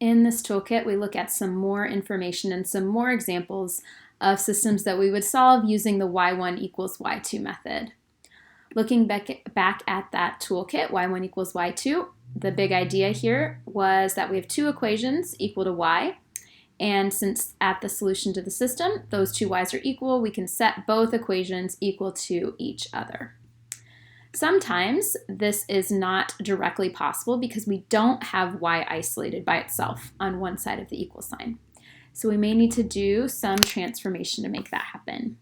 In this toolkit, we look at some more information and some more examples of systems that we would solve using the y1 equals y2 method. Looking back at that toolkit, y1 equals y2, the big idea here was that we have two equations equal to y, and since at the solution to the system, those two y's are equal, we can set both equations equal to each other. Sometimes this is not directly possible because we don't have y isolated by itself on one side of the equal sign. So we may need to do some transformation to make that happen.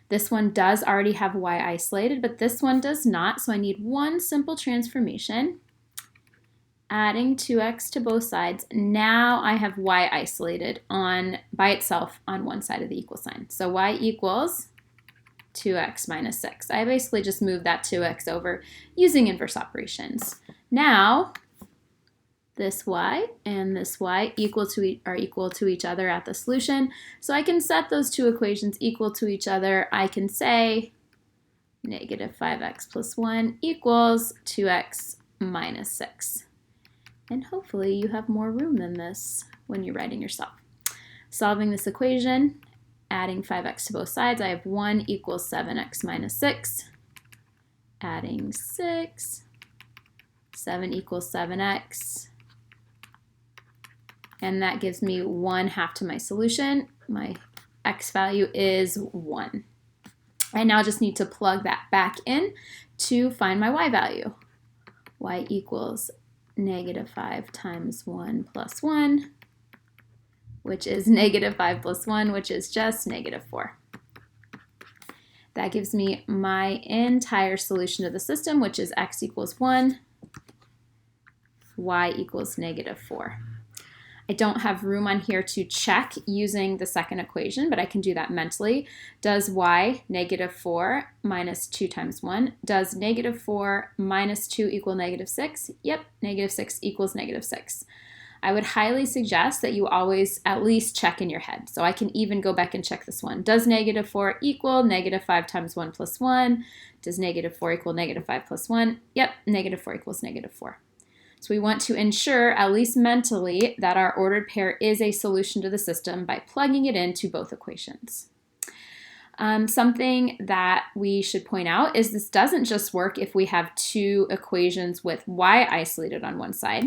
This one does already have y isolated, but this one does not, so I need one simple transformation. Adding 2x to both sides, now I have y isolated by itself on one side of the equal sign. So y equals 2x minus 6. I basically just moved that 2x over using inverse operations. Now, this y and this y are equal to each other at the solution. So I can set those two equations equal to each other. I can say negative 5x plus 1 equals 2x minus 6. And hopefully you have more room than this when you're writing yourself. Solving this equation, adding 5x to both sides, I have 1 equals 7x minus 6. Adding 6, 7 equals 7x. And that gives me 1/2 to my solution. My x value is 1. I now just need to plug that back in to find my y value. Y equals negative 5 times 1 plus 1, which is negative 5 plus 1, which is just negative 4. That gives me my entire solution to the system, which is x equals 1, y equals negative 4. I don't have room on here to check using the second equation, but I can do that mentally. Does y, negative 4 minus 2 times 1, does negative 4 minus 2 equal negative 6? Yep, negative 6 equals negative 6. I would highly suggest that you always at least check in your head. So I can even go back and check this one. Does negative 4 equal negative 5 times 1 plus 1? Does negative 4 equal negative 5 plus 1? Yep, negative 4 equals negative 4. So we want to ensure, at least mentally, that our ordered pair is a solution to the system by plugging it into both equations. Something that we should point out is this doesn't just work if we have two equations with y isolated on one side.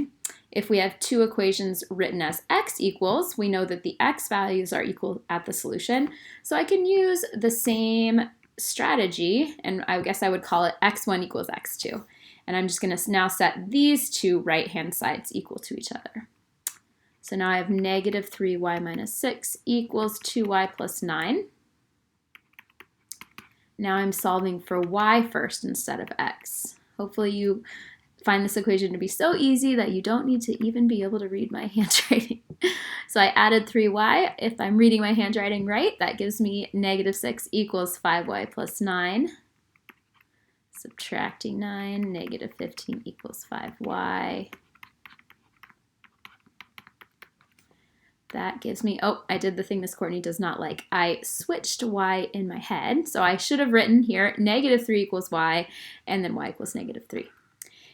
If we have two equations written as x equals, we know that the x values are equal at the solution. So I can use the same strategy, and I guess I would call it x1 equals x2. And I'm just going to now set these two right-hand sides equal to each other. So now I have negative 3y minus 6 equals 2y plus 9. Now I'm solving for y first instead of x. Hopefully you find this equation to be so easy that you don't need to even be able to read my handwriting. So I added 3y. If I'm reading my handwriting right, that gives me negative 6 equals 5y plus 9. Subtracting 9, negative 15 equals 5y. That gives me, oh, I did the thing Miss Courtney does not like. I switched y in my head, so I should have written here negative 3 equals y, and then y equals negative 3.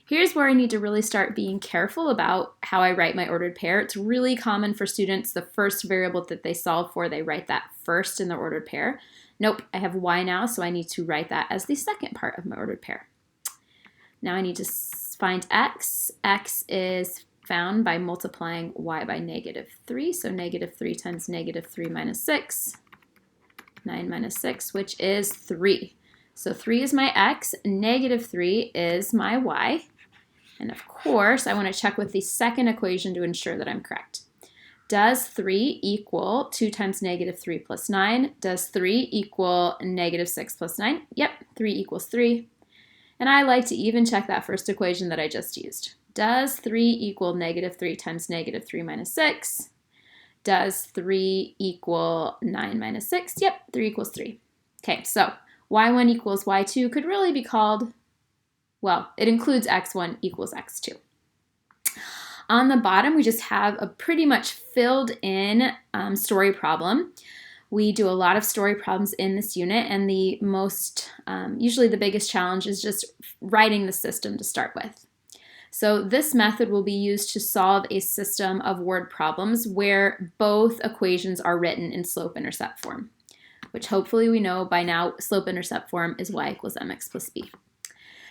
Here's where I need to really start being careful about how I write my ordered pair. It's really common for students, the first variable that they solve for, they write that first in the ordered pair. Nope, I have y now, so I need to write that as the second part of my ordered pair. Now I need to find x. X is found by multiplying y by negative 3, so negative 3 times negative 3 minus 6, 9 minus 6, which is 3. So 3 is my x, negative 3 is my y, and of course I want to check with the second equation to ensure that I'm correct. Does 3 equal 2 times negative 3 plus 9? Does 3 equal negative 6 plus 9? Yep, 3 equals 3. And I like to even check that first equation that I just used. Does 3 equal negative 3 times negative 3 minus 6? Does 3 equal 9 minus 6? Yep, 3 equals 3. Okay, so y1 equals y2 could really be called, well, it includes x1 equals x2. On the bottom, we just have a pretty much filled in story problem. We do a lot of story problems in this unit, and the most, usually the biggest challenge is just writing the system to start with. So this method will be used to solve a system of word problems where both equations are written in slope-intercept form, which hopefully we know by now slope-intercept form is y equals mx plus b.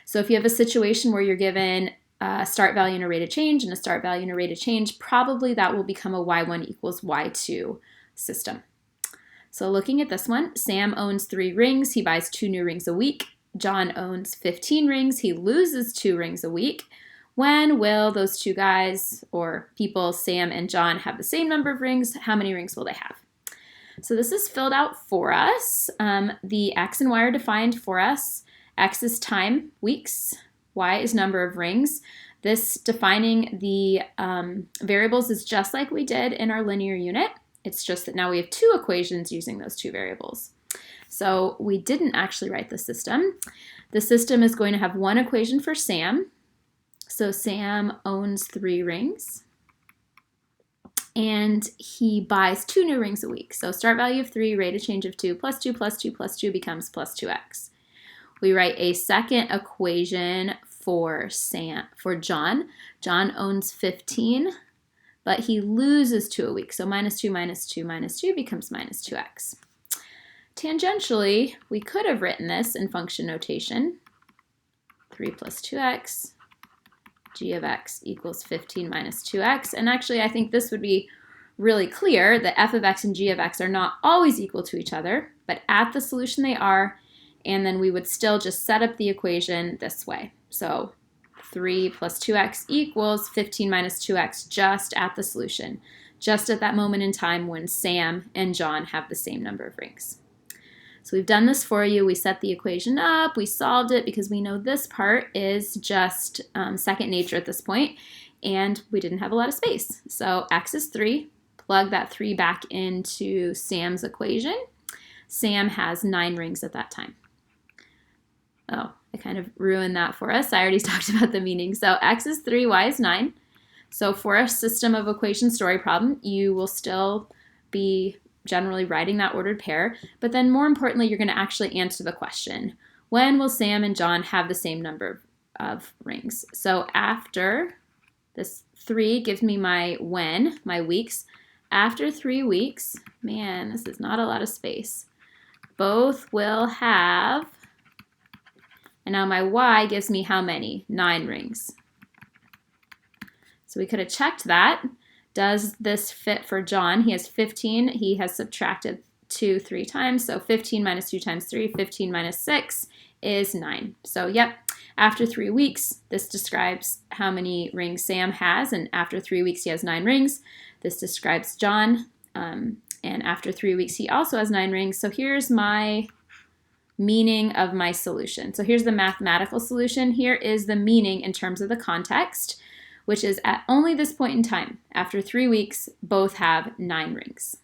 So if you have a situation where you're given a start value and a rate of change and a start value and a rate of change, probably that will become a y1 equals y2 system. So looking at this one, Sam owns 3 rings. He buys 2 new rings a week. John owns 15 rings. He loses 2 rings a week. When will those 2 guys or people, Sam and John, have the same number of rings? How many rings will they have? So this is filled out for us. The x and y are defined for us. X is time, weeks. Y is number of rings. This defining the variables is just like we did in our linear unit. It's just that now we have 2 equations using those 2 variables. So we didn't actually write the system. The system is going to have 1 equation for Sam. So Sam owns 3 rings. And he buys 2 new rings a week. So start value of 3, rate of change of 2, plus 2 plus 2 plus 2 becomes plus 2x. We write a second equation for John. John owns 15. But he loses 2 a week. So minus 2 minus 2 minus 2 becomes minus 2x. Tangentially, we could have written this in function notation. 3 plus 2x, g of x equals 15 minus 2x. And actually, I think this would be really clear that f of x and g of x are not always equal to each other, but at the solution they are. And then we would still just set up the equation this way. So 3 plus 2x equals 15 minus 2x just at the solution, just at that moment in time when Sam and John have the same number of rings. So we've done this for you. We set the equation up. We solved it because we know this part is just second nature at this point, and we didn't have a lot of space. So x is 3. Plug that 3 back into Sam's equation. Sam has 9 rings at that time. Oh, I kind of ruined that for us. I already talked about the meaning. So x is 3, y is 9. So for a system of equation story problem, you will still be generally writing that ordered pair. But then more importantly, you're going to actually answer the question. When will Sam and John have the same number of rings? So after this 3 gives me my when, my weeks. After 3 weeks, man, this is not a lot of space. Both will have... And now my y gives me how many? 9 rings. So we could have checked that. Does this fit for John? He has 15. He has subtracted 2 3 times. So 15 minus 2 times 3, 15 minus 6 is 9. So yep, after 3 weeks, this describes how many rings Sam has. And after 3 weeks, he has 9 rings. This describes John. And after 3 weeks, he also has 9 rings. So here's my meaning of my solution. So here's the mathematical solution. Here is the meaning in terms of the context, which is at only this point in time, after 3 weeks, both have 9 rings.